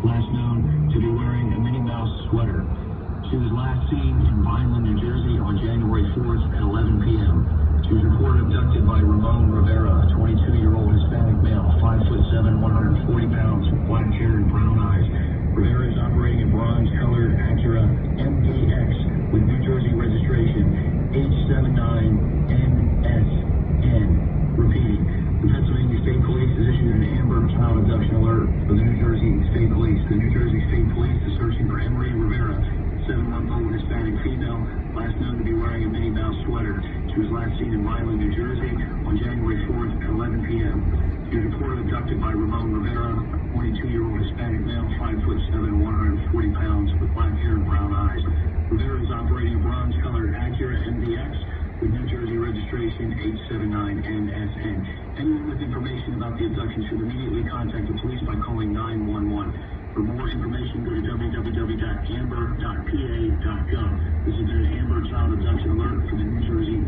last known to be wearing a Minnie Mouse sweater. She was last seen in Vineland, New Jersey on January 4th at 11 p.m. She was reported abducted by Ramon Rivera, a 22-year-old Hispanic male, 5'7", 140 pounds, with black hair and brown eyes. Rivera is operating a bronze-colored Acura MDX with New Jersey registration H79NSN. Repeating, the Pennsylvania State Police has issued an Amber Child Abduction alert for the New Jersey State Police. The New Jersey State Police is searching for Emery Rivera, 7-month-old Hispanic female, last known to be wearing a Minnie Mouse sweater. She was last seen in Vineland, New Jersey on January 4th at 11 p.m. She was reported abducted by Ramon Rivera, a 22-year-old Hispanic male, 5'7", 140 pounds, with black hair and brown eyes. Rivera is operating a bronze-colored Acura MDX with New Jersey registration H79NSN. Anyone with information about the abduction should immediately contact the police by calling 911. For more information, go to www.amber.pa.gov. This has been an Amber Child Abduction alert for the New Jersey